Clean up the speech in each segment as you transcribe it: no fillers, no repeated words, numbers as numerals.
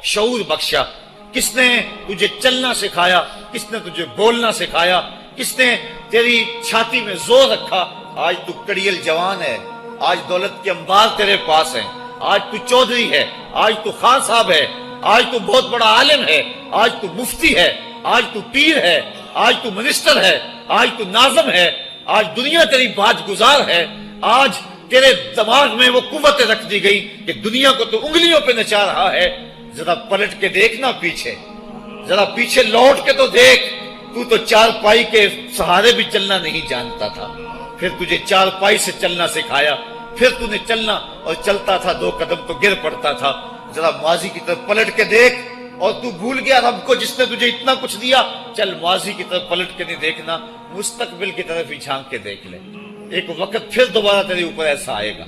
شعور بخشا؟ کس نے تجھے چلنا سکھایا؟ کس نے تجھے بولنا سکھایا؟ کس نے تیری چھاتی میں زور رکھا؟ آج تو کڑیل جوان ہے، آج دولت کے انبار تیرے پاس ہیں، آج تو چودھری ہے، آج تو خان صاحب ہے، آج تو بہت بڑا عالم ہے، آج تو مفتی ہے، آج تو پیر ہے، آج تو منسٹر ہے، آج تو ناظم ہے، آج دنیا تیری باج گزار ہے، آج تیرے دماغ میں وہ قوت رکھ دی گئی کہ دنیا کو تو انگلیوں پہ نچا رہا ہے۔ ذرا پلٹ کے دیکھنا پیچھے، ذرا پیچھے لوٹ کے تو دیکھ، تو چار پائی کے سہارے بھی چلنا نہیں جانتا تھا، پھر تجھے چار پائی سے چلنا سکھایا، پھر تو نے چلنا، اور چلتا تھا 2 قدم تو گر پڑتا تھا۔ ذرا ماضی کی طرف پلٹ کے دیکھ، اور تو بھول گیا رب کو جس نے تجھے اتنا کچھ دیا۔ چل ماضی کی طرف پلٹ کے نہیں دیکھنا، مستقبل کی طرف ہی جھانک کے دیکھ لے۔ ایک وقت پھر دوبارہ تیرے اوپر ایسا آئے گا،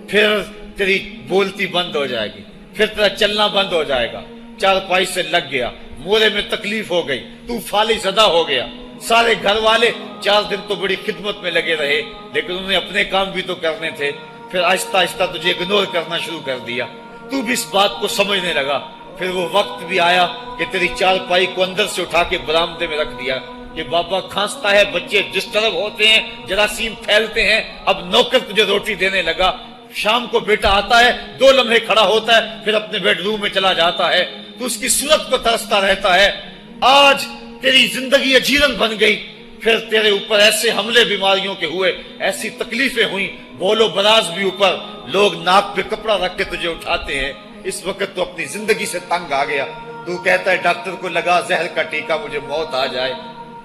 پھر تیری بولتی بند ہو جائے گی، پھر تیرا چلنا بند ہو جائے گا۔ چار پائی سے لگ گیا، مورے میں تکلیف ہو گئی، تو فالج زدہ ہو گیا۔ سارے گھر والے 4 دن تو بڑی خدمت میں لگے رہے، لیکن انہوں نے اپنے کام بھی تو کرنے تھے، پھر آہستہ آہستہ تجھے اگنور کرنا شروع کر دیا۔ تو بھی اس بات کو سمجھنے لگا۔ پھر وہ وقت بھی آیا کہ تیری چار پائی کو اندر سے اٹھا کے برآمدے میں رکھ دیا کہ بابا کھانستا ہے، بچے جس طرف ہوتے ہیں جراثیم پھیلتے ہیں، اب نوکر تجھے روٹی دینے لگا۔ شام کو بیٹا آتا ہے، 2 لمحے کھڑا ہوتا ہے، پھر اپنے بیڈ روم میں چلا جاتا ہے، تو اس کی صورت کو ترستا رہتا ہے۔ آج تیری زندگی اجیرن بن گئی، پھر تیرے اوپر ایسے حملے بیماریوں کے ہوئے، ایسی تکلیفیں ہوئیں، بول و براز بھی اوپر، لوگ ناک پہ کپڑا رکھ کے تجھے اٹھاتے ہیں۔ اس وقت تو اپنی زندگی سے تنگ آ گیا، تو کہتا ہے ڈاکٹر کو لگا زہر کا ٹیکہ، مجھے موت آ جائے۔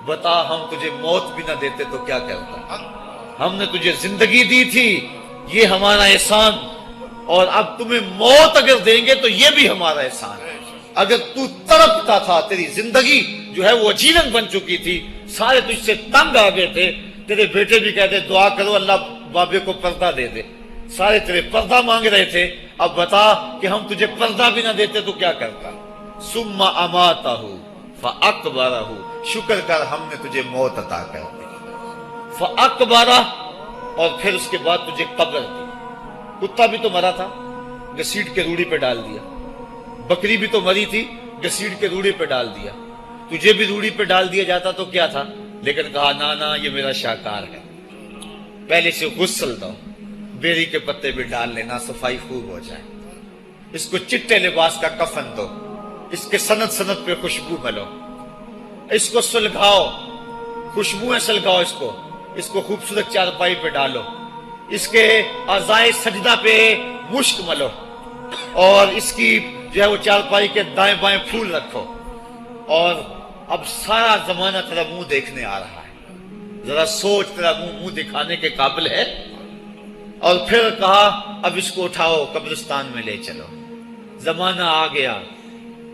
بتا ہم تجھے موت بھی نہ دیتے تو کیا کرتا؟ ہم نے تجھے زندگی دی تھی، یہ ہمارا احسان، اور اب تمہیں موت اگر دیں گے تو یہ بھی ہمارا احسان ہے۔ اگر تو تڑپتا تھا، تیری زندگی جو ہے وہ اجیرن بن چکی تھی، سارے تجھ سے تنگ آ گئے تھے، تیرے بیٹے بھی کہتے دعا کرو اللہ بابے کو پردہ دے دے، سارے تیرے پردہ مانگ رہے تھے، اب بتا کہ ہم تجھے پردہ بھی نہ دیتے تو کیا کرتا؟ ثم اماتہ فاقبرہ، شکر کر ہم نے تجھے موت عطا کر دی، فاقبرہ، اور پھر اس کے بعد تجھے قبر دی۔ کتا بھی تو مرا تھا، گھسیٹ کے روڑی پہ ڈال دیا، بکری بھی تو مری تھی، گھسیٹ کے روڑی پہ ڈال دیا، تجھے بھی روڑی پہ ڈال دیا جاتا تو کیا تھا؟ لیکن کہا نا یہ میرا شاہکار ہے، پہلے سے غسل دو، بیری کے پتے بھی ڈال لینا، صفائی خوب ہو جائے، اس کو چٹے لباس کا کفن دو، اس کے سند پہ خوشبو ملو، اس کو سلگھاؤ، خوشبوئیں سلگھاؤ، اس کو خوبصورت چارپائی پہ ڈالو، اس کے اعضائے سجدہ پہ مشک ملو، اور اس کی جو ہے وہ چارپائی کے دائیں بائیں پھول رکھو، اور اب سارا زمانہ تیرا منہ دیکھنے آ رہا ہے، ذرا سوچ تیرا منہ دکھانے کے قابل ہے؟ اور پھر کہا اب اس کو اٹھاؤ قبرستان میں لے چلو، زمانہ آ گیا،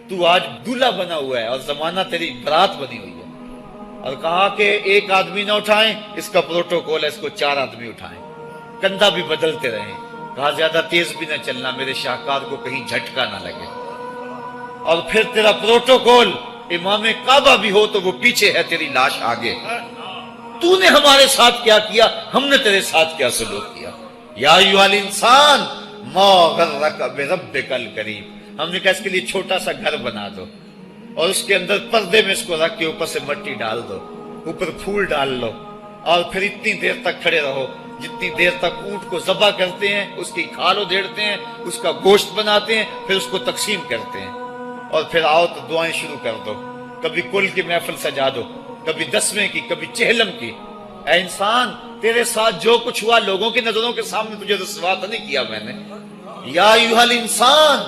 تو آج دولہا بنا ہوا ہے اور زمانہ تیری برات بنی ہوئی ہے، اور کہا کہ ایک آدمی نہ اٹھائیں، اس کا پروٹوکول ہے، اس کو 4 آدمی اٹھائیں، کندھا بھی بدلتے رہیں، کہا زیادہ تیز بھی نہ چلنا، میرے شاہکار کو کہیں جھٹکا نہ لگے، اور پھر تیرا پروٹوکول امام کعبہ بھی ہو تو وہ پیچھے ہے، تیری لاش آگے۔ تو نے ہمارے ساتھ کیا کیا، ہم نے تیرے ساتھ کیا سلوک کیا؟ یا ایھا الانسان ما غرک بربک الکریم، ہم نے کہا اس کے لیے چھوٹا سا گھر بنا دو، اور اس کے اندر پردے میں اس کو رکھ کے اوپر سے مٹی ڈال دو، اوپر پھول ڈال لو، اور پھر اتنی دیر تک کھڑے رہو جتنی دیر تک اونٹ کو ذبح کرتے ہیں، اس کی کھال ادھیڑتے ہیں، اس کا گوشت بناتے ہیں، پھر اس کو تقسیم کرتے ہیں، اور پھر آؤ تو دعائیں شروع کر دو، کبھی کل کی محفل سجا دو، کبھی 10ویں کی، کبھی چہلم کی۔ اے انسان، تیرے ساتھ جو کچھ ہوا لوگوں کی نظروں کے سامنے تجھے رسوا تو نہیں کیا میں نے؟ یا ایھا الانسان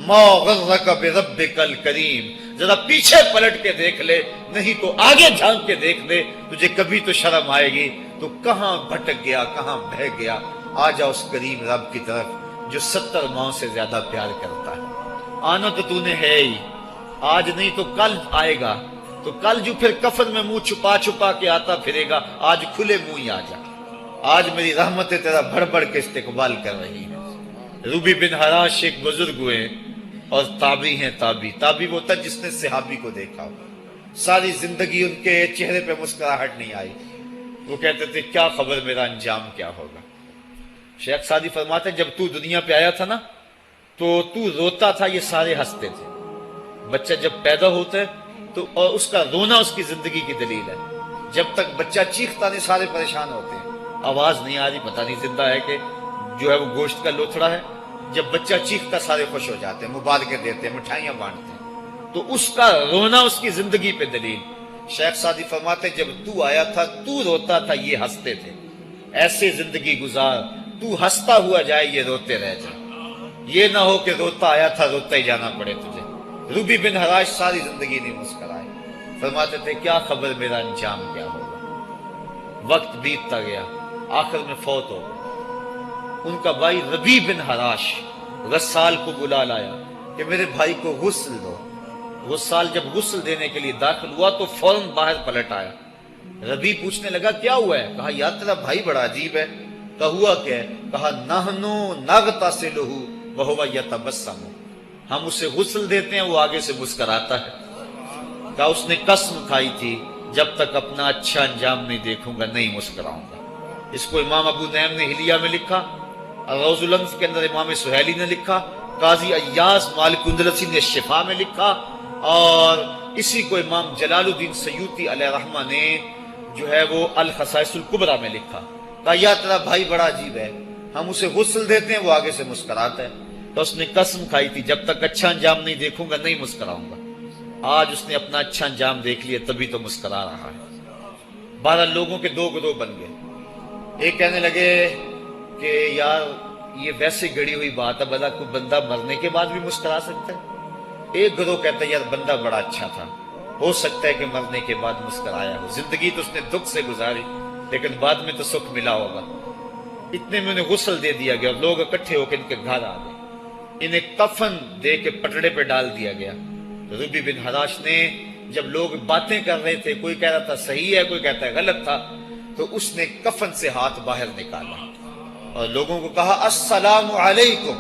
ما غرک بربک الکریم، ذرا پیچھے پلٹ کے دیکھ لے، نہیں تو آگے جھانک کے دیکھ لے، تجھے کبھی تو شرم آئے گی، تو کہاں بھٹک گیا، کہاں بہہ گیا۔ آ جا اس کریم رب کی طرف جو 70 ماؤں سے زیادہ پیار کرتا ہے۔ آنا تو نے ہے ہی، آج نہیں تو کل آئے گا، تو کل جو پھر کفن میں منہ چھپا چھپا کے آتا پھرے گا، آج کھلے منہ ہی آ جا۔ آج میری رحمتیں تیرا بڑھ بڑھ کے استقبال کر رہی ہیں۔ روبی بن حراش ایک بزرگ ہوئے اور تابعی ہیں، تابعی وہ تھا جس نے صحابی کو دیکھا ہو، ساری زندگی ان کے چہرے پہ مسکراہٹ نہیں آئی، وہ کہتے تھے کیا خبر میرا انجام کیا ہوگا۔ شیخ سعدی فرماتے ہیں جب تو دنیا پہ آیا تھا نا تو روتا تھا، یہ سارے ہنستے تھے، بچہ جب پیدا ہوتا ہے تو اور اس کا رونا اس کی زندگی کی دلیل ہے. جب تک بچہ چیختا نہیں سارے پریشان ہوتے ہیں، آواز نہیں آ رہی، پتہ نہیں زندہ ہے کہ جو ہے وہ گوشت کا لوتھڑا ہے. جب بچہ چیختا سارے خوش ہو جاتے ہیں، مبارکیں دیتے ہیں، مٹھائیاں بانٹتے ہیں. تو اس کا رونا اس کی زندگی پہ دلیل. شیخ سعدی فرماتے جب تو آیا تھا تو روتا تھا، یہ ہنستے تھے. ایسے زندگی گزار تو ہنستا ہوا جائے، یہ روتے رہ جائے. یہ نہ ہو کہ روتا آیا تھا روتا ہی جانا پڑے تجھے. ربی بن حراش ساری زندگی نہیں مسکرائے. فرماتے تھے کیا خبر میرا انجام کیا ہوگا. وقت بیتتا گیا، آخر میں فوت ہو گئے. ان کا بھائی ربی بن حراش غسال کو بلا لایا کہ میرے بھائی کو غسل دو. غسال جب غسل دینے کے لیے داخل ہوا تو فوراً باہر پلٹ آیا. ربی پوچھنے لگا کیا ہوا ہے؟ کہا یار تیرا بھائی بڑا عجیب ہے. کہا ہوا کیا ہے؟ کہا نحنو نغتسلہ وہو یتبسم، ہم اسے غسل دیتے ہیں وہ آگے سے مسکراتا ہے. کہا اس نے قسم کھائی تھی جب تک اپنا اچھا انجام نہیں دیکھوں گا نہیں مسکراؤں گا. اس کو امام ابو نعیم نے حلیہ میں لکھا، روز الانف کے اندر امام سہیلی نے لکھا، قاضی ایاز مالک اندلسی نے شفا میں لکھا، اور اسی کو امام جلال الدین سیوطی علیہ رحمہ نے جو ہے وہ الخصائص الکبریٰ میں لکھا. کہا یا تیرا بھائی بڑا عجیب ہے، ہم اسے غسل دیتے ہیں وہ آگے سے مسکراتا ہے. تو اس نے قسم کھائی تھی جب تک اچھا انجام نہیں دیکھوں گا نہیں مسکراؤں گا. آج اس نے اپنا اچھا انجام دیکھ لیا تبھی تو مسکرا رہا ہے. 12 لوگوں کے 2 گروہ بن گئے. ایک کہنے لگے کہ یار یہ ویسے گڑی ہوئی بات ہے، بھلا کوئی بندہ مرنے کے بعد بھی مسکرا سکتا ہے. ایک گروہ کہتا ہے یار بندہ بڑا اچھا تھا، ہو سکتا ہے کہ مرنے کے بعد مسکرایا ہو. زندگی تو اس نے دکھ سے گزاری لیکن بعد میں تو سکھ ملا ہوگا. اتنے میں انہیں غسل دے دیا گیا اور لوگ اکٹھے ہو کے ان کے گھر آ گئے. انہیں کفن دے کے پٹڑے پہ ڈال دیا گیا. ربی بن حراش نے جب لوگ باتیں کر رہے تھے، کوئی کہہ رہا تھا صحیح ہے کوئی کہتا ہے غلط تھا، تو اس نے کفن سے ہاتھ باہر نکالا اور لوگوں کو کہا السلام علیکم.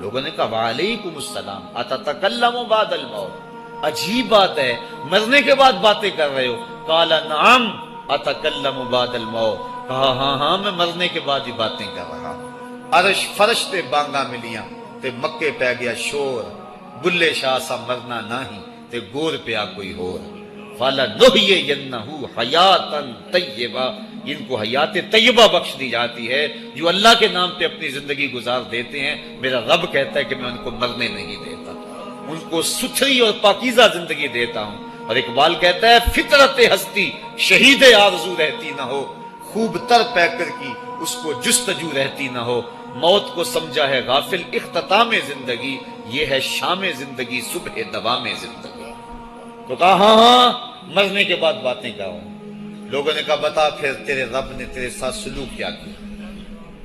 لوگوں نے کہا وعلیکم السلام اتتکلم بعد الموت، عجیب بات ہے مرنے کے بعد باتیں کر رہے ہو. قال نعم اتکلم بعد الموت، کہا ہاں ہاں میں مرنے کے بعد ہی باتیں کر رہا ہوں. عرش فرش تے بانگا ملیاں تے مکے پہ گیا شور، بلے شاہ سا مرنا نہیں تے گور پیا کوئی ہور. فَلَنُحْيِيَنَّهُ حَيَاتًا طَيِّبَةً، ان کو حیات طیبہ بخش دی جاتی ہے جو اللہ کے نام پہ اپنی زندگی گزار دیتے ہیں. میرا رب کہتا ہے کہ میں ان کو مرنے نہیں دیتا، ان کو ستھری اور پاکیزہ زندگی دیتا ہوں. اور اقبال کہتا ہے فطرت ہستی شہید آرزو رہتی نہ ہو، خوب تر پیکر کی اس کو جستجو رہتی نہ ہو. موت کو سمجھا ہے غافل اختتام زندگی، یہ ہے شام زندگی صبح دوام زندگی. تو کہا ہاں ہاں مرنے کے بعد باتیں کروں. لوگوں نے کہا بتا پھر تیرے رب نے تیرے ساتھ سلوک کیا کیا.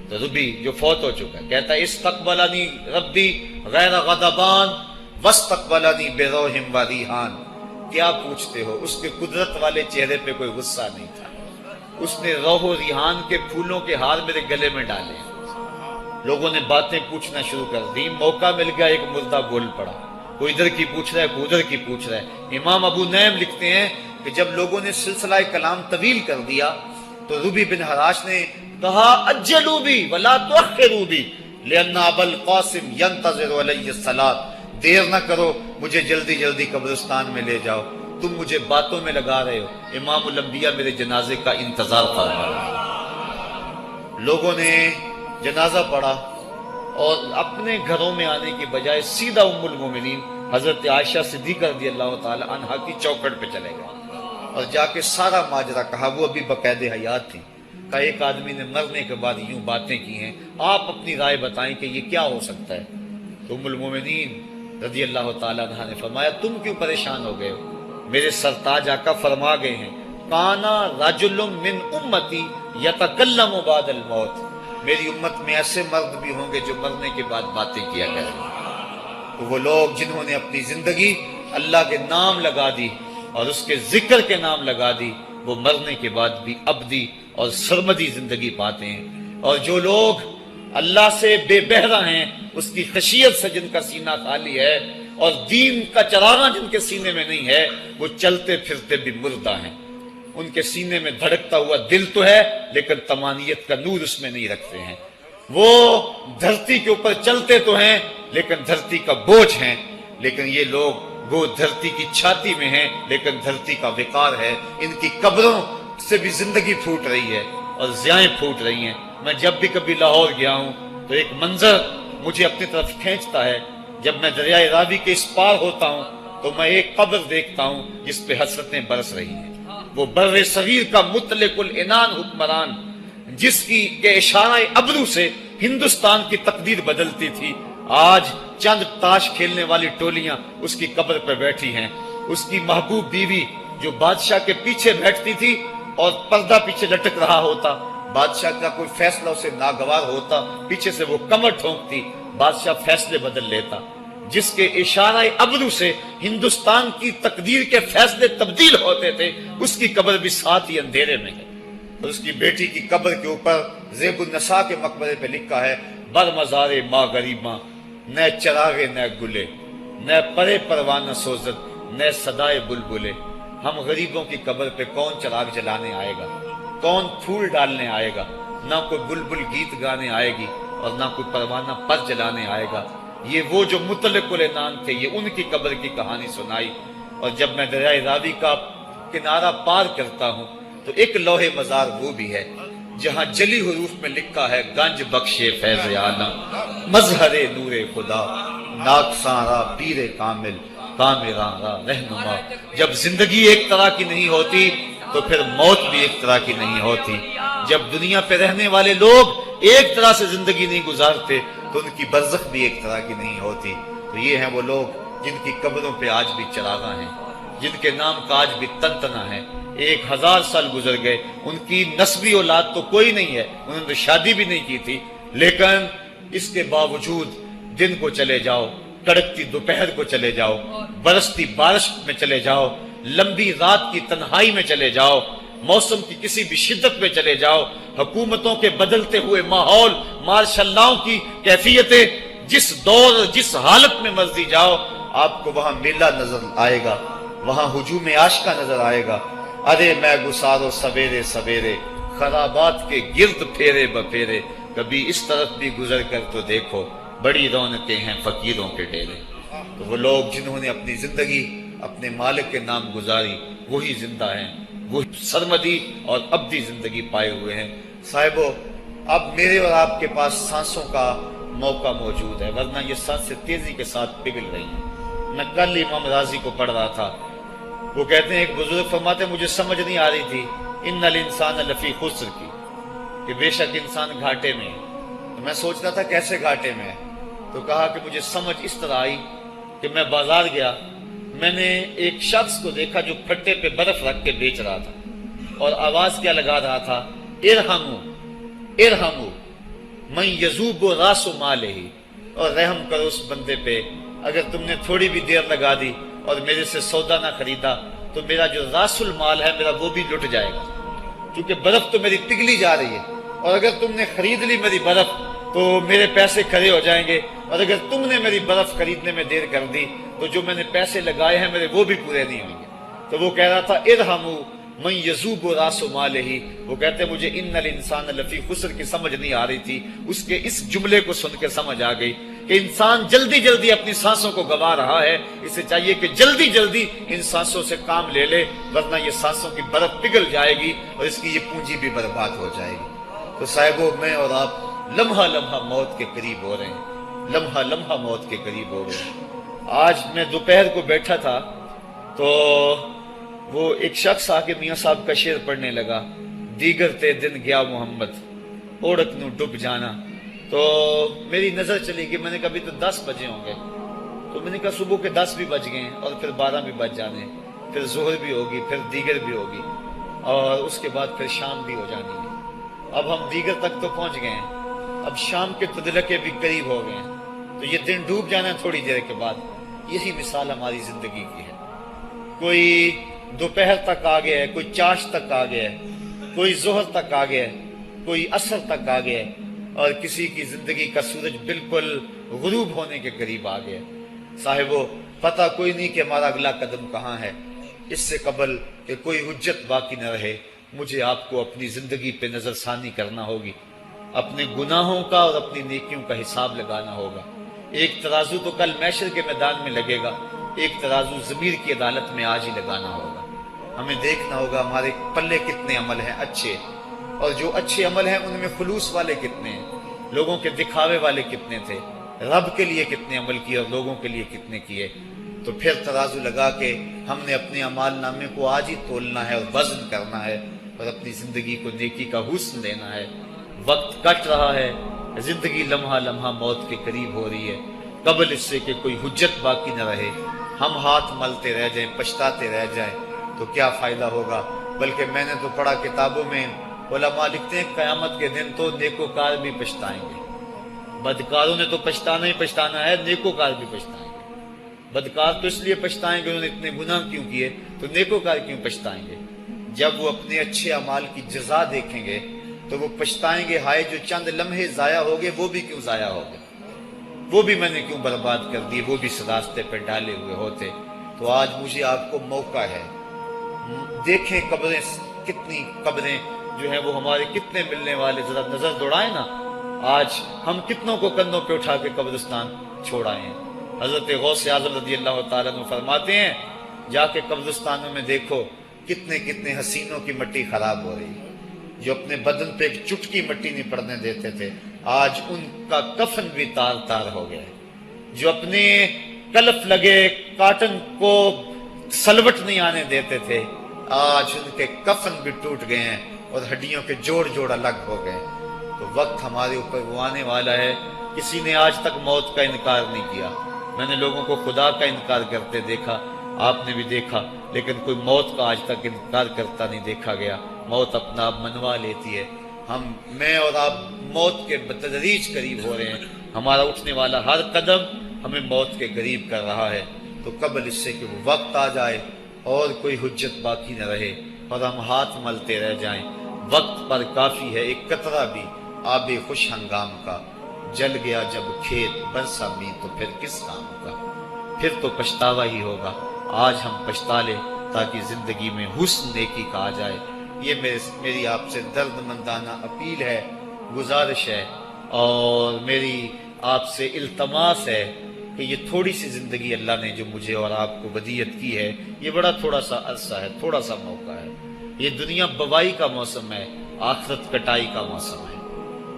تو ربی جو فوت ہو چکا ہے کہتا ہے استقبلنی ربی غیر غضبان واستقبلنی بروح و ریحان. کیا پوچھتے ہو، اس کے قدرت والے چہرے پہ کوئی غصہ نہیں تھا. اس نے روح و ریحان کے پھولوں کے ہار میرے گلے میں ڈالے. لوگوں نے باتیں پوچھنا شروع کر دی. موقع مل گیا ایک مردہ بول پڑا، کوئی ادھر کی پوچھ رہا ہے کوئی ادھر کی پوچھ رہا ہے. امام ابو نعیم لکھتے ہیں کہ جب لوگوں نے سلسلہ کلام طویل کر دیا تو ربی بن حراش نے کہا اجلوا بی ولا تؤخروا بی لان ابا القاسم ينتظر علی الصلاۃ، دیر نہ کرو مجھے جلدی جلدی قبرستان میں لے جاؤ، تم مجھے باتوں میں لگا رہے ہو، امام الانبیاء میرے جنازے کا انتظار فرما رہے ہیں. لوگوں نے جنازہ پڑھا اور اپنے گھروں میں آنے کی بجائے سیدھا ام المومنین حضرت عائشہ صدیقہ رضی اللہ تعالی عنہا کی چوکھٹ پہ چلے گئے اور جا کے سارا ماجرا کہا. وہ ابھی باقاعدہ حیات تھی. کہا ایک آدمی نے مرنے کے بعد یوں باتیں کی ہیں، آپ اپنی رائے بتائیں کہ یہ کیا ہو سکتا ہے. تو ام المومنین رضی اللہ تعالی عنہا نے فرمایا تم کیوں پریشان ہو گئے ہو، میرے سرتاج آقا فرما گئے ہیں کانا رجل من امتی یتکلم بعد الموت، میری امت میں ایسے مرد بھی ہوں گے جو مرنے کے بعد باتیں کیا کریں. تو وہ لوگ جنہوں نے اپنی زندگی اللہ کے نام لگا دی اور اس کے ذکر کے نام لگا دی، وہ مرنے کے بعد بھی ابدی اور سرمدی زندگی پاتے ہیں. اور جو لوگ اللہ سے بے بہرہ ہیں، اس کی خشیت سے جن کا سینہ خالی ہے اور دین کا چراغاں جن کے سینے میں نہیں ہے، وہ چلتے پھرتے بھی مردہ ہیں. ان کے سینے میں دھڑکتا ہوا دل تو ہے لیکن تمانیت کا نور اس میں نہیں رکھتے ہیں. وہ دھرتی کے اوپر چلتے تو ہیں لیکن دھرتی کا بوجھ ہیں. لیکن یہ لوگ وہ دھرتی کی چھاتی میں ہیں لیکن دھرتی کا وقار ہے. ان کی قبروں سے بھی زندگی پھوٹ رہی ہے اور ضیائیں پھوٹ رہی ہیں. میں جب بھی کبھی لاہور گیا ہوں تو ایک منظر مجھے اپنی طرف کھینچتا ہے. جب میں دریائے راوی کے اس پار ہوتا ہوں تو میں ایک قبر دیکھتا ہوں جس پہ حسرتیں برس رہی ہیں. وہ بر صغیر کا مطلق العنان حکمران جس کی کے اشارہ ابرو سے ہندوستان کی تقدیر بدلتی تھی، آج چند تاش کھیلنے والی ٹولیاں اس کی قبر پہ بیٹھی ہیں. اس کی محبوب بیوی جو بادشاہ کے پیچھے بیٹھتی تھی اور پردہ پیچھے لٹک رہا ہوتا، بادشاہ کا کوئی فیصلہ اسے ناگوار ہوتا، پیچھے سے وہ کمر ٹھونکتی، بادشاہ فیصلے بدل لیتا. جس کے اشارہ ابرو سے ہندوستان کی تقدیر کے فیصلے تبدیل ہوتے تھے، اس کی قبر بھی ساتھ ہی اندھیرے میں ہے. اور اس کی بیٹی کی قبر کے اوپر زیب النساء کے مقبرے پہ لکھا ہے: بر مزار ماں غریباں، نہ چراغے نہ گلے، نہ پرے پروانہ سوزت، نہ صدائے بلبلے. ہم غریبوں کی قبر پہ کون چراغ جلانے آئے گا، کون پھول ڈالنے آئے گا؟ نہ کوئی بلبل گیت گانے آئے گی اور نہ کوئی پروانہ پر جلانے آئے گا. یہ وہ جو مطلق العنان تھے، یہ ان کی قبر کی کہانی سنائی. اور جب میں دریائے راوی کا کنارہ پار کرتا ہوں تو ایک لوح مزار وہ بھی ہے جہاں جلی حروف میں لکھا ہے: گنج بخشے فیض عالم، مظہر نور خدا، ناک سارا پیر کامل، کامراں را رہنما. جب زندگی ایک طرح کی نہیں ہوتی تو پھر موت بھی ایک طرح کی نہیں ہوتی. جب دنیا پہ رہنے والے لوگ ایک طرح سے زندگی نہیں گزارتے تو ان کی برزخ بھی ایک طرح کی نہیں ہوتی. تو یہ ہیں وہ لوگ جن کی قبروں پہ آج بھی چراغاں ہیں، جن کے نام کا آج بھی تنتنا ہے. 1000 سال گزر گئے، ان کی نسبی اولاد تو کوئی نہیں ہے، انہوں نے شادی بھی نہیں کی تھی، لیکن اس کے باوجود دن کو چلے جاؤ، کڑکتی دوپہر کو چلے جاؤ، برستی بارش میں چلے جاؤ، لمبی رات کی تنہائی میں چلے جاؤ، موسم کی کسی بھی شدت میں چلے جاؤ، حکومتوں کے بدلتے ہوئے ماحول، مارشل لاؤ کی کیفیتیں، جس دور جس حالت میں مرضی جاؤ، آپ کو وہاں میلہ نظر آئے گا، وہاں ہجوم عاشقہ نظر آئے گا. ارے میں گسارو سویرے سویرے، خرابات کے گرد پھیرے بپھیرے، کبھی اس طرف بھی گزر کر تو دیکھو، بڑی رونقیں ہیں فقیروں کے ڈیرے. تو وہ لوگ جنہوں نے اپنی زندگی اپنے مالک کے نام گزاری، وہی زندہ ہیں، وہ سرمدی اور ابدی زندگی پائے ہوئے ہیں. صاحبو، اب میرے اور آپ کے پاس سانسوں کا موقع موجود ہے، ورنہ یہ سانسیں تیزی کے ساتھ پگھل رہی ہیں. میں کل امام راضی کو پڑھ رہا تھا، وہ کہتے ہیں، ایک بزرگ فرماتے ہیں، مجھے سمجھ نہیں آ رہی تھی ان الانسان لفی خسر کی، کہ بے شک انسان گھاٹے میں ہے. تو میں سوچتا تھا کیسے گھاٹے میں ہے، تو کہا کہ مجھے سمجھ اس طرح آئی کہ میں بازار گیا، میں نے ایک شخص کو دیکھا جو پھٹے پہ برف رکھ کے بیچ رہا تھا، اور آواز کیا لگا رہا تھا: ارحمو ارحمو من یذوب راس مالہ، اور رحم کرو اس بندے پہ، اگر تم نے تھوڑی بھی دیر لگا دی اور میرے سے سودا نہ خریدا تو میرا جو راس المال ہے میرا وہ بھی لٹ جائے گا، کیونکہ برف تو میری پگھلی جا رہی ہے، اور اگر تم نے خرید لی میری برف تو میرے پیسے کھڑے ہو جائیں گے، اور اگر تم نے میری برف خریدنے میں دیر کر دی تو جو میں نے پیسے لگائے ہیں میرے وہ بھی پورے نہیں ہوں گے. تو وہ کہہ رہا تھا ارحمو من یذوب راس مالہ. وہ کہتے ہیں مجھے ان الانسان لفی خسر کی سمجھ نہیں آ رہی تھی، اس کے اس جملے کو سن کے سمجھ آ گئی کہ انسان جلدی جلدی اپنی سانسوں کو گوا رہا ہے، اسے چاہیے کہ جلدی جلدی ان سانسوں سے کام لے لے، ورنہ یہ سانسوں کی برف پگھل جائے گی اور اس کی یہ پونجی بھی برباد ہو جائے گی. تو صاحبو، میں اور آپ لمحہ لمحہ موت کے قریب ہو رہے ہیں، لمحہ لمحہ موت کے قریب ہو رہے ہیں. آج میں دوپہر کو بیٹھا تھا تو وہ ایک شخص آ کے میاں صاحب کا شعر پڑھنے لگا: دیگر تے دن گیا محمد، اوڑک نو ڈب جانا. تو میری نظر چلی گئی، میں نے کہا ابھی تو 10 بجے ہوں گے، تو میں نے کہا صبح کے 10 بھی بج گئے ہیں اور پھر 12 بھی بج جانے، پھر ظہر بھی ہوگی، پھر دیگر بھی ہوگی، اور اس کے بعد پھر شام بھی ہو جانی ہے. اب ہم دیگر تک تو پہنچ گئے ہیں، اب شام کے تدلکے بھی قریب ہو گئے ہیں، تو یہ دن ڈوب جانا ہے تھوڑی دیر کے بعد. یہی مثال ہماری زندگی کی ہے. کوئی دوپہر تک آ گیا ہے، کوئی چاش تک آ گیا ہے، کوئی ظہر تک آ گیا ہے، کوئی عصر تک آ گیا ہے، اور کسی کی زندگی کا سورج بالکل غروب ہونے کے قریب آ گیا. صاحبو، پتہ کوئی نہیں کہ ہمارا اگلا قدم کہاں ہے. اس سے قبل کہ کوئی حجت باقی نہ رہے، مجھے آپ کو اپنی زندگی پہ نظر ثانی کرنا ہوگی، اپنے گناہوں کا اور اپنی نیکیوں کا حساب لگانا ہوگا. ایک ترازو تو کل محشر کے میدان میں لگے گا، ایک ترازو ضمیر کی عدالت میں آج ہی لگانا ہوگا. ہمیں دیکھنا ہوگا ہمارے پلے کتنے عمل ہیں اچھے، اور جو اچھے عمل ہیں ان میں خلوص والے کتنے ہیں، لوگوں کے دکھاوے والے کتنے تھے، رب کے لیے کتنے عمل کیے اور لوگوں کے لیے کتنے کیے. تو پھر ترازو لگا کے ہم نے اپنے اعمال نامے کو آج ہی تولنا ہے اور وزن کرنا ہے اور اپنی زندگی کو نیکی کا حسن دینا ہے. وقت کٹ رہا ہے، زندگی لمحہ لمحہ موت کے قریب ہو رہی ہے. قبل اس سے کہ کوئی حجت باقی نہ رہے ہم ہاتھ ملتے رہ جائیں، پچھتاتے رہ جائیں تو کیا فائدہ ہوگا. بلکہ میں نے تو پڑھا کتابوں میں، علماء لکھتے ہیں قیامت کے دن تو نیکوکار بھی پچھتائیں گے. بدکاروں نے تو پچھتانا ہی پچھتانا ہے، نیکوکار بھی پچھتائیں گے. بدکار تو اس لیے پچھتائیں گے انہوں نے اتنے گناہ کیوں کیے، تو نیکوکار کیوں پچھتائیں گے. جب وہ اپنے اچھے اعمال کی جزا دیکھیں گے تو وہ پچھتائیں گے، ہائے جو چند لمحے ضائع ہو گئے وہ بھی کیوں ضائع ہو گئے، وہ بھی میں نے کیوں برباد کر دی، وہ بھی اس راستے پہ ڈالے ہوئے ہوتے. تو آج مجھے آپ کو موقع ہے، دیکھیں قبریں، کتنی قبریں جو ہیں وہ ہمارے کتنے ملنے والے، ذرا نظر دوڑائیں نا. آج ہم کتنوں کو کندھوں پہ اٹھا کے قبرستان چھوڑائے ہیں. حضرت غوث اعظم رضی اللہ تعالیٰ عنہ فرماتے ہیں جا کے قبرستانوں میں دیکھو کتنے کتنے حسینوں کی مٹی خراب ہو رہی ہے، جو اپنے بدن پہ ایک چٹکی مٹی نہیں پڑنے دیتے تھے آج ان کا کفن بھی تار تار ہو گیا ہے. جو اپنے کلف لگے کاٹن کو سلوٹ نہیں آنے دیتے تھے آج ان کے کفن بھی ٹوٹ گئے ہیں اور ہڈیوں کے جوڑ جوڑ الگ ہو گئے. تو وقت ہمارے اوپر وہ آنے والا ہے. کسی نے آج تک موت کا انکار نہیں کیا. میں نے لوگوں کو خدا کا انکار کرتے دیکھا، آپ نے بھی دیکھا، لیکن کوئی موت کا آج تک انکار کرتا نہیں دیکھا گیا. موت اپنا آپ منوا لیتی ہے. میں اور آپ موت کے بتدریج قریب ہو رہے ہیں. ہمارا اٹھنے والا ہر قدم ہمیں موت کے قریب کر رہا ہے. تو قبل اس سے کہ وہ وقت آ جائے اور کوئی حجت باقی نہ رہے اور ہم ہاتھ ملتے رہ جائیں. وقت پر کافی ہے ایک قطرہ بھی آب خوش ہنگام کا، جل گیا جب کھیت برسا می تو پھر کس کام کا. پھر تو پچھتاوا ہی ہوگا. آج ہم پچھتا لیں تاکہ زندگی میں حسن نیکی کا آ جائے. یہ میری آپ سے درد مندانہ اپیل ہے، گزارش ہے، اور میری آپ سے التماس ہے کہ یہ تھوڑی سی زندگی اللہ نے جو مجھے اور آپ کو ودیعت کی ہے، یہ بڑا تھوڑا سا عرصہ ہے، تھوڑا سا موقع ہے. یہ دنیا بوائی کا موسم ہے، آخرت کٹائی کا موسم ہے.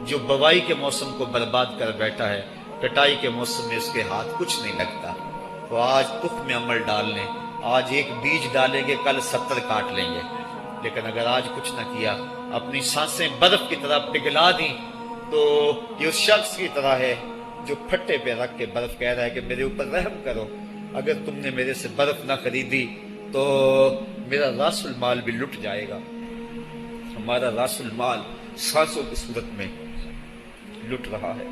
جو بوائی کے موسم کو برباد کر بیٹھا ہے، کٹائی کے موسم میں اس کے ہاتھ کچھ نہیں لگتا. تو آج تخم عمل ڈال لیں. آج ایک بیج ڈالیں گے، کل 70 کاٹ لیں گے. لیکن اگر آج کچھ نہ کیا، اپنی سانسیں برف کی طرح پگھلا دیں، تو یہ اس شخص کی طرح ہے جو پھٹے پہ رکھ کے برف کہہ رہا ہے کہ میرے اوپر رحم کرو. اگر تم نے میرے سے برف نہ خریدی تو میرا راس المال بھی لٹ جائے گا. ہمارا راس المال سانسوں کی صورت میں لٹ رہا ہے.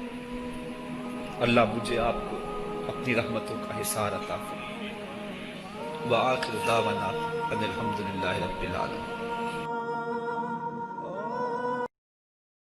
اللہ مجھے آپ کو اپنی رحمتوں کا حصار عطا فرمائے. وآخر دعوانا ان الحمدللہ رب العالمین.